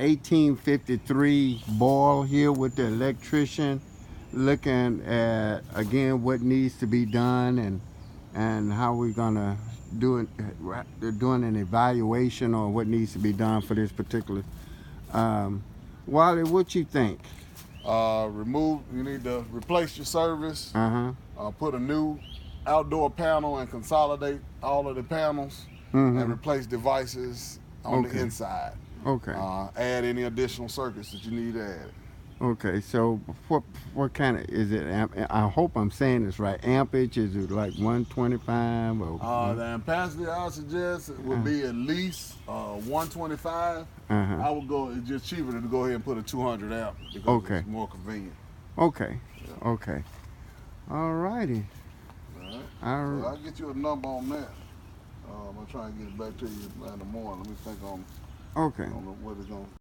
1853 boil here with the electrician, looking at again what needs to be done and how we're gonna do it. They're doing an evaluation on what needs to be done for this particular. Wally, what you think? You need to replace your service, Uh-huh. put a new outdoor panel and consolidate all of the panels and replace devices on the inside. Okay. Add any additional circuits that you need added. Okay, so what kind of is it? I hope I'm saying this right. Ampage, is it like 125 or? The ampacity I would suggest would be at least 125. I would go. It's just cheaper to go ahead and put a 200 amp because it's more convenient. Okay. Yeah. Okay. All righty. All right. So I'll get you a number on that. I'm gonna try and get it back to you in the morning. Let me think on. Okay. On what it's gonna.